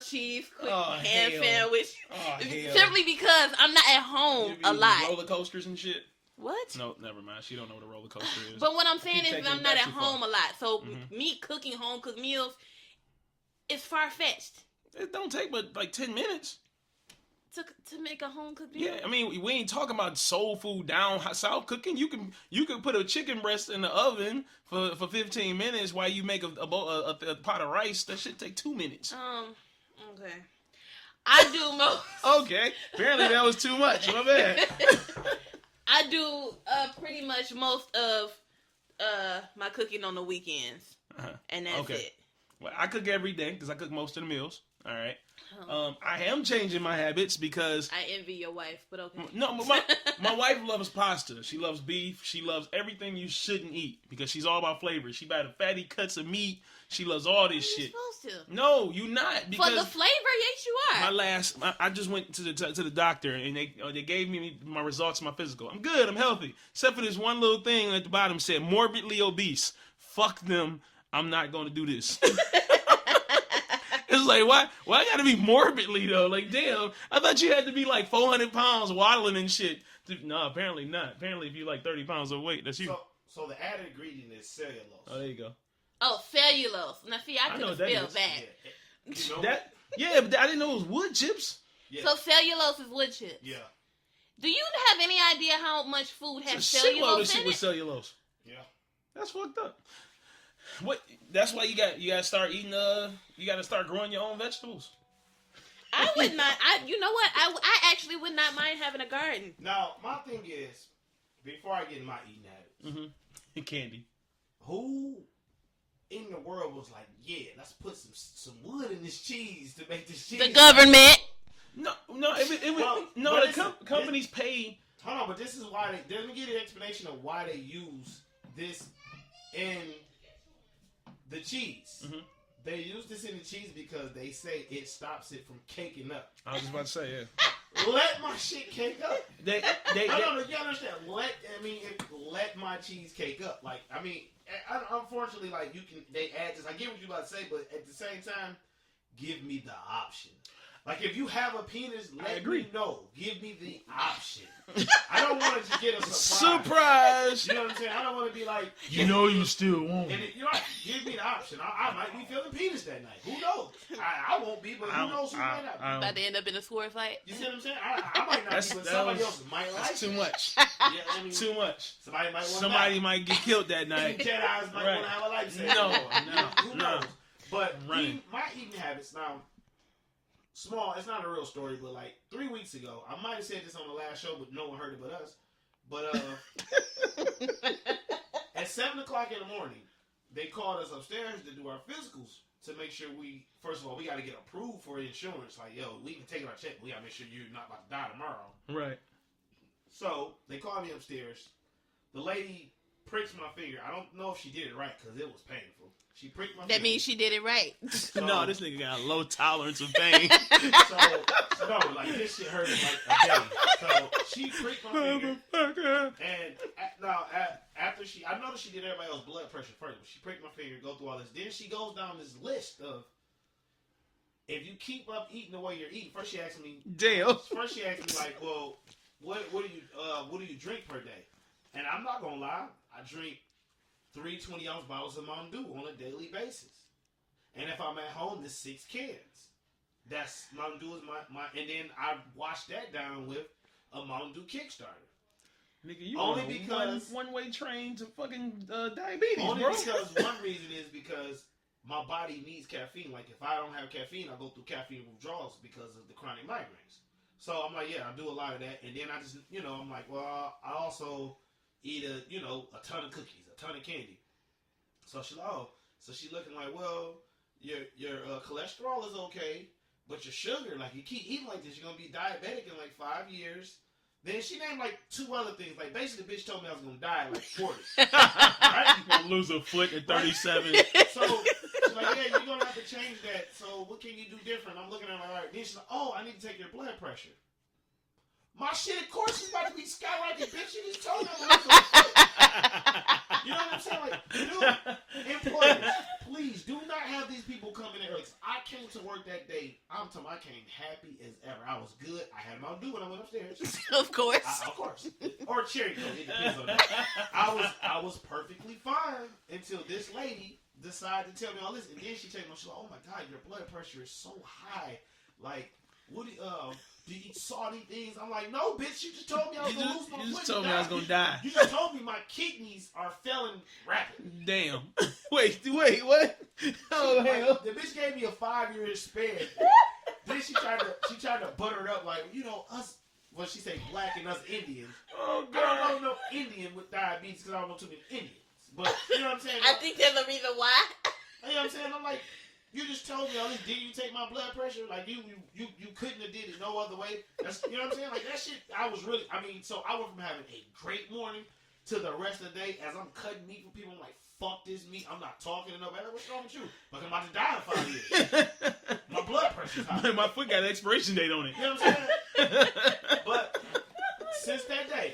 cheese, quick ham sandwich. Oh, Simply because I'm not at home a lot. Roller coasters and shit. What? No, never mind. She don't know what a roller coaster is. But what I'm saying is I'm not at home a lot. So me cooking home cooked meals is far-fetched. It don't take but like 10 minutes. To make a home cooked meal? Yeah, I mean, we ain't talking about soul food down south cooking. You can put a chicken breast in the oven for 15 minutes while you make a pot of rice. That should take 2 minutes. Okay. I do most. Okay. Apparently that was too much. My bad. I do pretty much most of my cooking on the weekends. And that's it. Well, I cook every day because I cook most of the meals. All right. I am changing my habits because I envy your wife, but okay. No, my wife loves pasta. She loves beef. She loves everything you shouldn't eat because she's all about flavor. She buy the fatty cuts of meat. She loves all this shit. You're supposed to. No, you not. Because for the flavor, yes, you are. I just went to the doctor and they gave me my results of my physical. I'm good. I'm healthy, except for this one little thing at the bottom said morbidly obese. Fuck them. I'm not going to do this. It's like, why I gotta be morbidly, though? Like, damn, I thought you had to be like 400 pounds waddling and shit. No, apparently not. Apparently, if you're like 30 pounds of weight, that's you. So the added ingredient is cellulose. Oh, there you go. Oh, cellulose. Now, see, I could have spelled that. Yeah. You know that. Yeah, but I didn't know it was wood chips. Yeah. So cellulose is wood chips. Yeah. Do you have any idea how much food has cellulose in it? With cellulose. Yeah. That's fucked up. What? That's why you got to start eating. You got to start growing your own vegetables. I would not. You know what? I actually would not mind having a garden. Now, my thing is, before I get in my eating habits, candy. Who in the world was like, yeah, let's put some wood in this cheese to make this cheese? The government. No. It was companies pay. Hold on, but this is why they. Let me give you an explanation of why they use this in the cheese. They use this in the cheese because they say it stops it from caking up. I was just about to say, yeah. Let my shit cake up. They you understand? Let my cheese cake up. Like, I mean, unfortunately, like they add this. I get what you about to say, but at the same time, give me the option. Like, if you have a penis, let me know. Give me the option. I don't want to get a surprise. You know what I'm saying? I don't want to be like, you still won't. And give me the option. I might be feeling penis that night. Who knows? I won't be, but who knows who might not be. About to end up in a sword fight. You see what I'm saying? I might not be, but somebody else might like it. Too much. Yeah, I mean, too much. Somebody might get killed that night. Jedi's might want to have a lightsaber. Who knows? But my eating habits now. Small, it's not a real story, but like 3 weeks ago, I might have said this on the last show, but no one heard it but us. But at 7 o'clock in the morning, they called us upstairs to do our physicals to make sure first of all, we got to get approved for insurance. Like, yo, we can take it our check, but we got to make sure you're not about to die tomorrow. Right. So they called me upstairs. The lady pricks my finger. I don't know if she did it right because it was painful. She pricked my finger. That means she did it right. So, no, this nigga got a low tolerance of pain. No, like this shit hurt like a day. So she pricked my finger. And after I noticed she did everybody else's blood pressure first, but she pricked my finger, go through all this. Then she goes down this list of, if you keep up eating the way you're eating, first she asked me, like, well, what do you drink per day? And I'm not gonna lie, I drink 3 20-ounce bottles of Mountain Dew on a daily basis. And if I'm at home, there's 6 cans. That's Mountain Dew is my and then I wash that down with a Mountain Dew Kickstarter. Nigga, you only because one-way train to fucking diabetes, only bro. Because one reason is because my body needs caffeine. Like, if I don't have caffeine, I go through caffeine withdrawals because of the chronic migraines. So I'm like, yeah, I do a lot of that. And then I just, I'm like, well, I also eat a ton of cookies, a ton of candy. So she's like, so she looking like, well, your cholesterol is okay, but your sugar, like, you keep eating like this, you're gonna be diabetic in like 5 years. Then she named like 2 other things. Like, basically, the bitch told me I was gonna die at like 40. Right? You're gonna lose a foot at 37. So she's like, yeah, you're gonna have to change that. So what can you do different? I'm looking at her like, all right. Then she's like, I need to take your blood pressure. My shit, of course, is about to be skyrocketing, bitch. You just told me I'm gonna lose a foot. You know what I'm saying? Like, dude, employers, please do not have these people come in early. I came to work that day. I'm telling you, I came happy as ever. I was good. I had my do when I went upstairs. Of course. Of course. Or cherry coke. It depends on that. I was perfectly fine until this lady decided to tell me all this. And then she told me, she's like, oh my God, your blood pressure is so high. Like, what do you eat salty things? I'm like, no, bitch, you just told me I was going to lose my foot. You just told me I was going to die. You just told me my kidneys are failing rapidly. Damn. Wait, what? Oh, hell. The bitch gave me a 5-year span. Then she tried to butter it up like, you know, us, well, she say black and us Indians. Oh, God. I don't know no Indian with diabetes because I don't know too many Indians. But, you know what I'm saying? I think there's a reason why. You know what I'm saying? I'm like, you just told me all this. Did you take my blood pressure? Like, you couldn't have did it no other way. That's, you know what I'm saying? Like, that shit, so I went from having a great morning to the rest of the day as I'm cutting meat for people. I'm like, fuck this meat. I'm not talking to nobody. What's wrong with you? Like, I'm about to die in 5 years. My blood pressure's high. My foot got an expiration date on it. You know what I'm saying? But since that day,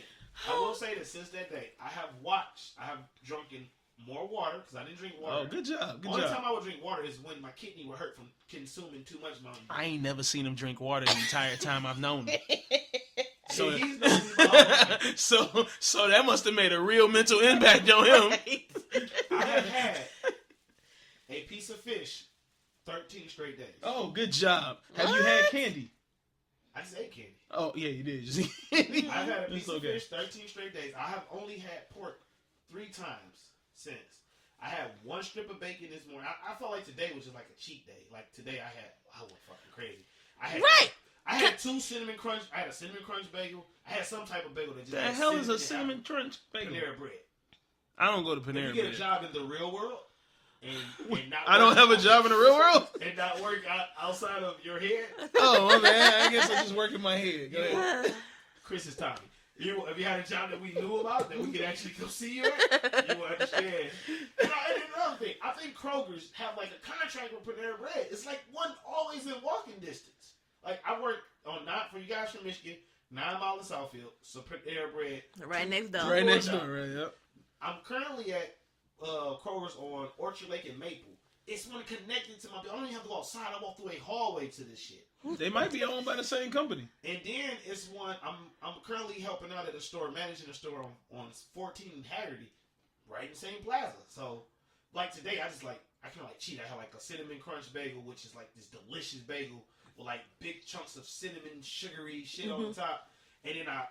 I will say that since that day, I have drunken more water because I didn't drink water. Oh, good job. Good Only job. time I would drink water is when my kidney would hurt from consuming too much Mountain Dew. I ain't never seen him drink water the entire time I've known him. So, he's known me my whole life. so that must have made a real mental impact on him. I have had a piece of fish 13 straight days. Oh, good job. Have you had candy? I just ate candy. Oh, yeah, you did. I've had a piece of fish 13 straight days. I have only had pork 3 times since. I had 1 strip of bacon this morning. I felt like today was just like a cheat day. Like today I went fucking crazy. I had 2 cinnamon crunch. I had a cinnamon crunch bagel. I had some type of bagel that just The had hell is a cinnamon cinnamon crunch bagel? Panera bread. I don't go to Panera If you get bread. a job in the real world and not I don't have a job in the real world? and not work outside of your head. Oh, man. I guess I just work in my head. Go ahead. Chris is Tommy. If you had a job that we knew about, that we could actually come see you at, you would understand. And another thing, I think Kroger's have like a contract with Panera Bread. It's like one always in walking distance. Like I work on for you guys from Michigan, 9 Mile in Southfield, so Panera Bread. Right next door. Right next door, right, yep. I'm currently at Kroger's on Orchard Lake and Maple. It's one connected to my building. I don't even have to go outside. I walk through a hallway to this shit. They might be owned by the same company. And then it's one I'm currently helping out at a store, managing a store on 14 and Haggerty, right in the same plaza. So, like today, I kind of cheat. I had like a cinnamon crunch bagel, which is like this delicious bagel with like big chunks of cinnamon sugary shit on the top. And then I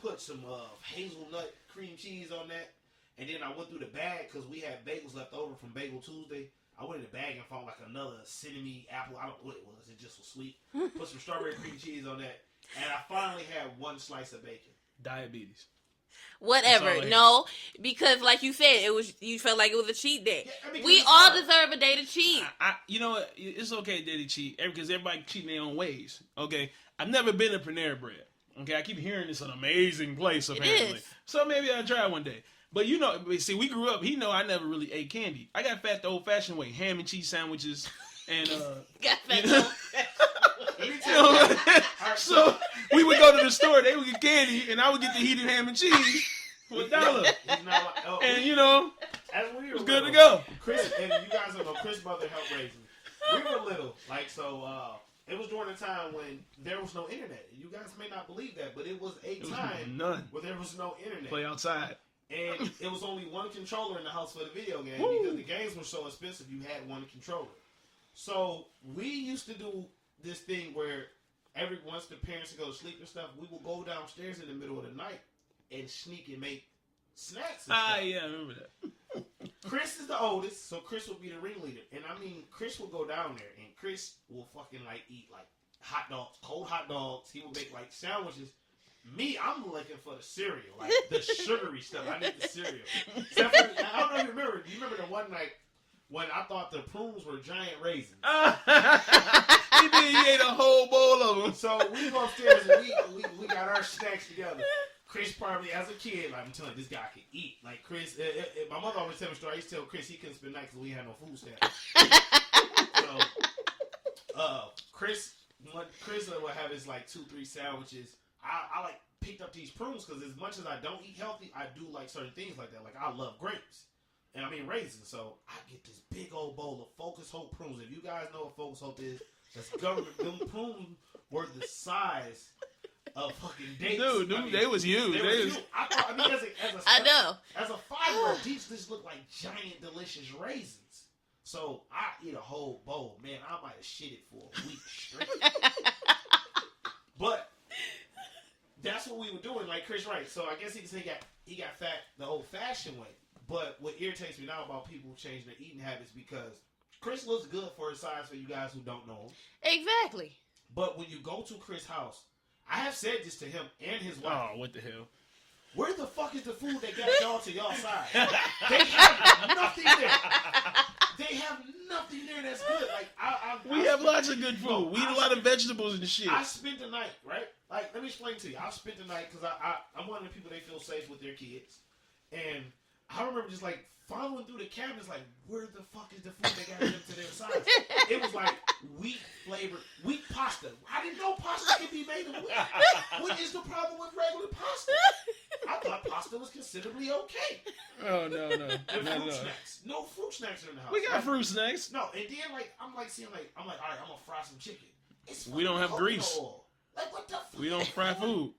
put some hazelnut cream cheese on that. And then I went through the bag because we had bagels left over from Bagel Tuesday. I went in the bag and found like another cinnamon apple. I don't know what it was. It just was sweet. Put some strawberry cream cheese on that. And I finally had 1 slice of bacon. Diabetes. Whatever. No, because like you said, you felt like it was a cheat day. Yeah, we all deserve a day to cheat. You know what? It's okay to cheat because everybody cheat in their own ways. Okay, I've never been to Panera Bread. Okay, I keep hearing it's an amazing place apparently. So maybe I'll try one day. But you know, see, we grew up. I never really ate candy. I got fat the old-fashioned way: ham and cheese sandwiches, and got fat. So we would go to the store. They would get candy, and I would get the heated ham and cheese for $1. And you know, it was good to go. Chris and you guys know Chris' mother helped raise me. We were little, it was during a time when there was no internet. You guys may not believe that, but it was a time where there was no internet. Play outside. And it was only 1 controller in the house for the video game because the games were so expensive. You had 1 controller. So we used to do this thing where once the parents would go to sleep and stuff, we would go downstairs in the middle of the night and sneak and make snacks. And yeah, I remember that. Chris is the oldest, so Chris would be the ringleader. And Chris would go down there and Chris will fucking eat hot dogs, cold hot dogs. He would make sandwiches. Me, I'm looking for the cereal, the sugary stuff. I need the cereal. I don't know if you remember. Do you remember the one night when I thought the prunes were giant raisins? He did. He ate a whole bowl of them. So we go upstairs and we got our snacks together. Chris probably, as a kid, I'm telling you, this guy can eat. Like Chris, my mother always tell me a story. I used to tell Chris he couldn't spend night because we had no food stamps. So, Chris would have his 2-3 sandwiches. I picked up these prunes because as much as I don't eat healthy, I do like certain things like that. Like I love grapes. and I mean raisins. So I get this big old bowl of Focus Hope prunes. If you guys know what Focus Hope is, that's government. Them prunes were the size of fucking dates. Dude, they was huge. I mean, I know. As a 5-year-old, these just look like giant, delicious raisins. So I eat a whole bowl. Man, I might have shit it for a week straight. But that's what we were doing, like Chris Wright. So I guess he got fat the old-fashioned way. But what irritates me now about people changing their eating habits, because Chris looks good for his size for you guys who don't know him. Exactly. But when you go to Chris' house, I have said this to him and his wife. Oh, what the hell? Where the fuck is the food that got y'all to y'all size? They have nothing there. They have nothing there that's good. Like we have lots of good food. No, we eat a lot of vegetables and shit. I spent the night, right? Like, let me explain to you. I spent the night because I'm one of the people they feel safe with their kids, and I remember just like following through the cabinets, like, where the fuck is the food that got them to their size? It was like wheat pasta. I didn't know pasta could be made of wheat. What is the problem with regular pasta? I thought pasta was considerably okay. Oh no. And fruit snacks. No fruit snacks in the house. We got fruit snacks. No, and then I'm like, all right, I'm gonna fry some chicken. We don't have grease. Oil. Like, what the fuck? We don't fry food.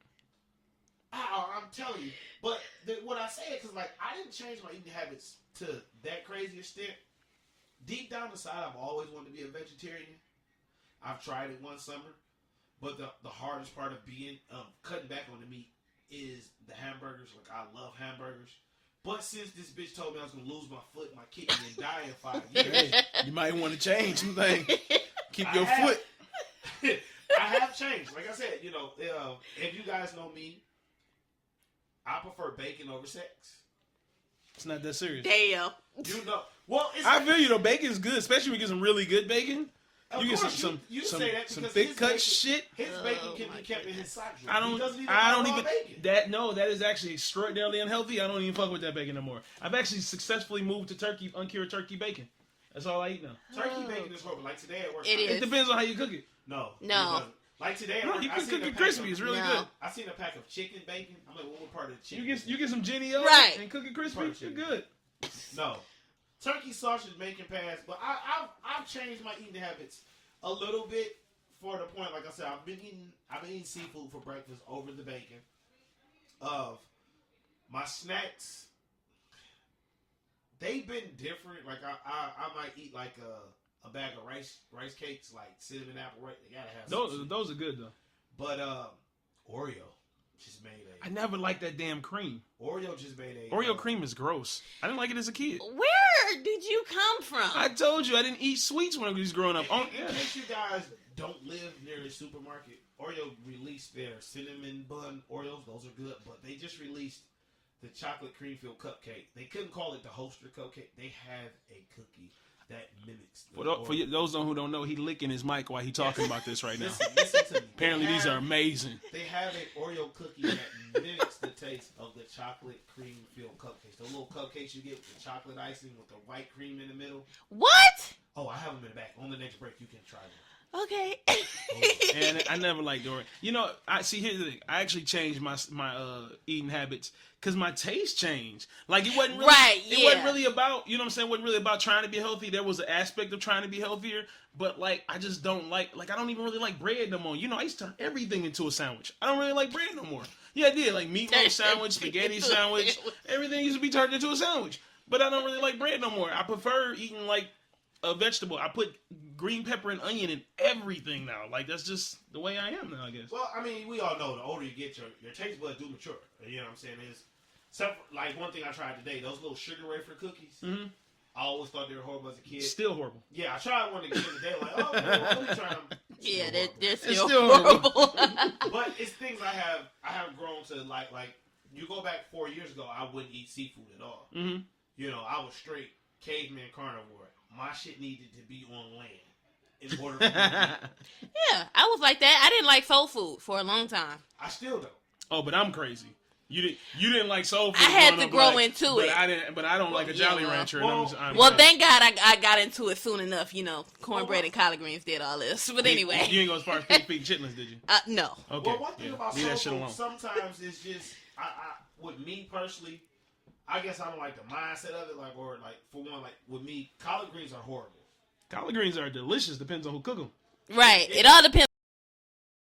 I'm telling you. But what I say is because, like, I didn't change my eating habits to that crazy extent. Deep down inside, I've always wanted to be a vegetarian. I've tried it one summer. But the hardest part of cutting back on the meat is the hamburgers. Like, I love hamburgers. But since this bitch told me I was going to lose my foot and my kidney and die in 5 years. Hey, you might want to change some things. Keep your foot. I have changed. Like I said, if you guys know me, I prefer bacon over sex. It's not that serious. Damn. You know. Well, I feel you though. Bacon's good, especially when you get some really good bacon. You get some thick cut shit. His bacon can be kept in his sock drawer. That is actually extraordinarily unhealthy. I don't even fuck with that bacon no more. I've actually successfully moved to uncured turkey bacon. That's all I eat now. Turkey bacon is horrible. Like today at work. It depends on how you cook it. No. Like today at work. You can cook it crispy. It's really good. I seen a pack of chicken bacon. I'm like, what part of the chicken? You get some Jenny-O and cook it crispy. You're good. No. Turkey sausage bacon pass. But I've changed my eating habits a little bit for the point. Like I said, I've been eating seafood for breakfast over the bacon. My snacks, they've been different. Like I might eat like a bag of rice cakes, like cinnamon apple rice. They gotta have those are good though. But Oreo just made I never liked that damn cream. Oreo just made Oreo cream is gross. I didn't like it as a kid. Where did you come from? I told you I didn't eat sweets when I was growing up. In case you guys don't live near the supermarket, Oreo released their cinnamon bun Oreos. Those are good, but they just released the chocolate cream filled cupcake. They couldn't call it the Holster cupcake. They have a cookie that mimics. For those who don't know, he licking his mic while he talking about this right now. Listen to me. Apparently, these are amazing. They have an Oreo cookie that mimics the taste of the chocolate cream filled cupcakes. The little cupcakes you get with the chocolate icing with the white cream in the middle. What? Oh, I have them in the back. On the next break, you can try them. Okay. And I never liked Oreo. Here's the thing. I actually changed my eating habits because my taste changed. Like it wasn't really It wasn't really about, you know what I'm saying? It wasn't really about trying to be healthy. There was an aspect of trying to be healthier, but like I just don't like I don't even really like bread no more. I used to turn everything into a sandwich. I don't really like bread no more. Yeah, I did. Like meatloaf sandwich, spaghetti sandwich. Everything used to be turned into a sandwich. But I don't really like bread no more. I prefer eating like a vegetable. I put green pepper and onion in everything now. Like that's just the way I am now, I guess. Well, I mean, we all know the older you get, your taste buds do mature. You know what I'm saying? Like one thing I tried today, those little sugar wafer cookies. Mm-hmm. I always thought they were horrible as a kid. Still horrible. Yeah, I tried one again today. Like, oh, man, let me try them. Yeah, they're still horrible. But it's things I have grown to like. Like you go back 4 years ago, I wouldn't eat seafood at all. Mm-hmm. I was straight caveman carnivore. My shit needed to be on land in order for me to eat. Yeah, I was like that. I didn't like soul food for a long time. I still don't. Oh, but I'm crazy. You didn't like soul food. I had to grow into it. I don't like a Jolly Rancher. Thank God I got into it soon enough. Cornbread and collard greens did all this. But anyway. You ain't go as far as pig chitlins, did you? No. Okay. Well, one thing about soul food sometimes is just, with me personally, I guess I don't like the mindset of it. Like, or like for one, like with me, collard greens are horrible. Collard greens are delicious. Depends on who cook them. Right. It all depends